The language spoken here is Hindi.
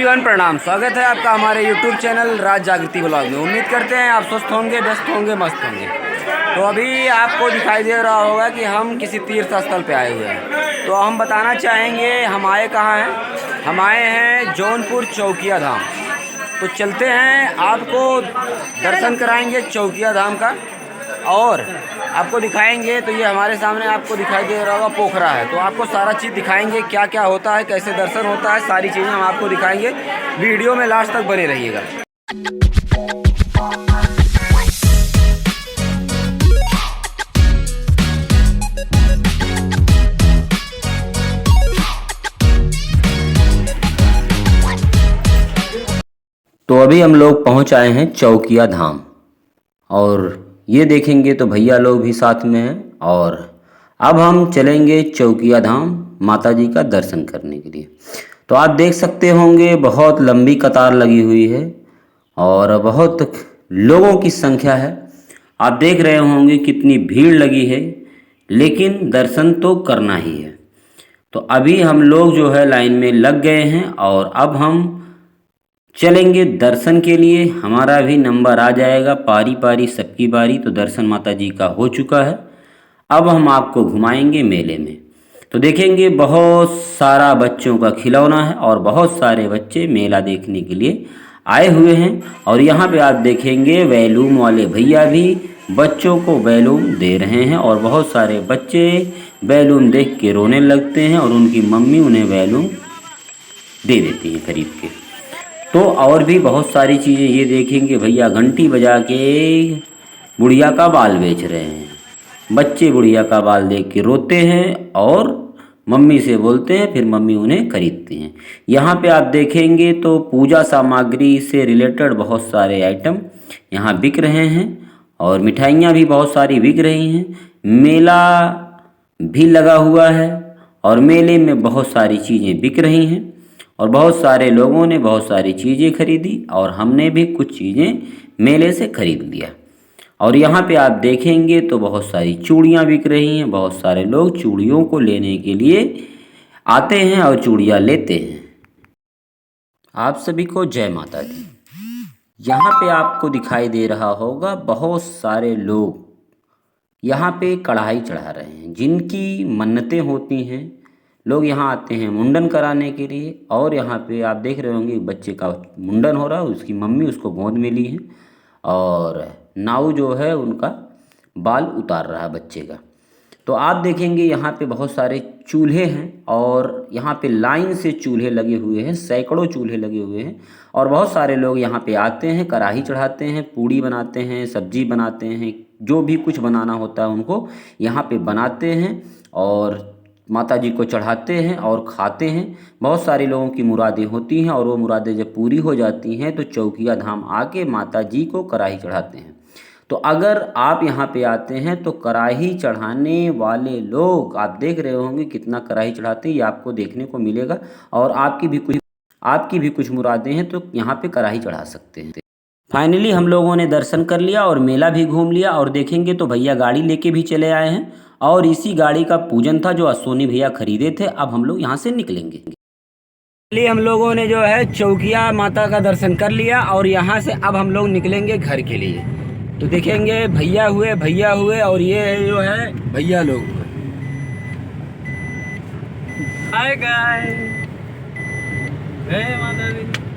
एवरीवन प्रणाम। स्वागत है आपका हमारे यूट्यूब चैनल राज जागृति ब्लॉग में। उम्मीद करते हैं आप स्वस्थ होंगे, व्यस्त होंगे, मस्त होंगे। तो अभी आपको दिखाई दे रहा होगा कि हम किसी तीर्थ स्थल पे आए हुए हैं। तो हम बताना चाहेंगे हम आए कहाँ हैं। हम आए हैं जौनपुर चौकिया धाम। तो चलते हैं, आपको दर्शन कराएंगे चौकिया धाम का और आपको दिखाएंगे। तो ये हमारे सामने आपको दिखाई दे रहा होगा पोखरा है। तो आपको सारा चीज़ दिखाएंगे, क्या क्या होता है, कैसे दर्शन होता है, सारी चीज़ें हम आपको दिखाएंगे। वीडियो में लास्ट तक बने रहिएगा। तो अभी हम लोग पहुंच आए हैं चौकिया धाम और ये देखेंगे तो भैया लोग भी साथ में हैं। और अब हम चलेंगे चौकिया धाम माता जी का दर्शन करने के लिए। तो आप देख सकते होंगे बहुत लंबी कतार लगी हुई है और बहुत लोगों की संख्या है। आप देख रहे होंगे कितनी भीड़ लगी है, लेकिन दर्शन तो करना ही है। तो अभी हम लोग जो है लाइन में लग गए हैं और अब हम चलेंगे दर्शन के लिए। हमारा भी नंबर आ जाएगा, पारी पारी सबकी बारी। तो दर्शन माता जी का हो चुका है। अब हम आपको घुमाएंगे मेले में। तो देखेंगे बहुत सारा बच्चों का खिलौना है और बहुत सारे बच्चे मेला देखने के लिए आए हुए हैं। और यहाँ पे आप देखेंगे बैलून वाले भैया भी बच्चों को बैलून दे रहे हैं और बहुत सारे बच्चे बैलून देख के रोने लगते हैं और उनकी मम्मी उन्हें बैलून दे देती है खरीद के। तो और भी बहुत सारी चीज़ें ये देखेंगे। भैया घंटी बजा के बुढ़िया का बाल बेच रहे हैं। बच्चे बुढ़िया का बाल देख के रोते हैं और मम्मी से बोलते हैं, फिर मम्मी उन्हें खरीदती हैं। यहाँ पे आप देखेंगे तो पूजा सामग्री से रिलेटेड बहुत सारे आइटम यहाँ बिक रहे हैं और मिठाइयाँ भी बहुत सारी बिक रही हैं। मेला भी लगा हुआ है और मेले में बहुत सारी चीज़ें बिक रही हैं और बहुत सारे लोगों ने बहुत सारी चीज़ें खरीदी और हमने भी कुछ चीज़ें मेले से खरीद लिया। और यहाँ पे आप देखेंगे तो बहुत सारी चूड़ियाँ बिक रही हैं। बहुत सारे लोग चूड़ियों को लेने के लिए आते हैं और चूड़ियाँ लेते हैं। आप सभी को जय माता दी। यहाँ पे आपको दिखाई दे रहा होगा बहुत सारे लोग यहाँ पे कढ़ाई चढ़ा रहे हैं। जिनकी मन्नतें होती हैं, लोग यहाँ आते हैं मुंडन कराने के लिए। और यहाँ पे आप देख रहे होंगे बच्चे का मुंडन हो रहा है, उसकी मम्मी उसको गोद में ली है और नाऊ जो है उनका बाल उतार रहा है बच्चे का। तो आप देखेंगे यहाँ पे बहुत सारे चूल्हे हैं और यहाँ पे लाइन से चूल्हे लगे हुए हैं, सैकड़ों चूल्हे लगे हुए हैं। और बहुत सारे लोग यहाँ पे आते हैं, कढ़ाई चढ़ाते हैं, पूड़ी बनाते हैं, सब्जी बनाते हैं, जो भी कुछ बनाना होता है उनको यहाँ पे बनाते हैं और माता जी को चढ़ाते हैं और खाते हैं। बहुत सारे लोगों की मुरादें होती हैं और वो मुरादें जब पूरी हो जाती हैं तो चौकिया धाम आके माता जी को कढ़ाई चढ़ाते हैं। तो अगर आप यहाँ पे आते हैं तो कढ़ाई चढ़ाने वाले लोग आप देख रहे होंगे कितना कढ़ाई चढ़ाते हैं, ये आपको देखने को मिलेगा। और आपकी भी कुछ मुरादें हैं तो यहाँ पे कढ़ाई चढ़ा सकते हैं। फाइनली हम लोगों ने दर्शन कर लिया और मेला भी घूम लिया। और देखेंगे तो भैया गाड़ी लेके भी चले आए हैं और इसी गाड़ी का पूजन था जो अश्विनी भैया खरीदे थे। अब हम लोग यहाँ से निकलेंगे। चलिए, हम लोगों ने जो है चौकिया माता का दर्शन कर लिया और यहाँ से अब हम लोग निकलेंगे घर के लिए। तो देखेंगे भैया हुए और ये जो है भैया लोग हुए। हाय गाइस, जय माता दी।